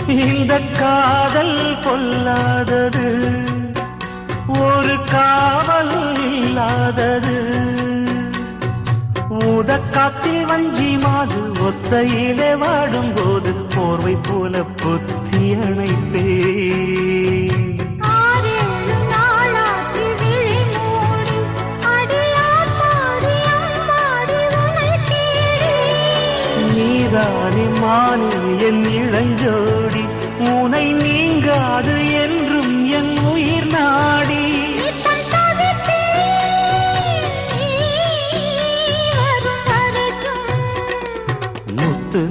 இந்த காதல் பொல்லாதது, ஒரு காவல் இல்லாதது. ஊதக்காத்தில் வஞ்சி மாது ஒத்தையிலே வாடும் போது போர்வை போல பொத்தி அணைப்பே. நீதானே மானே என் இளஞ்சோடி, உனை நீங்காது என்றும் என் உயிர் நாடி. முத்து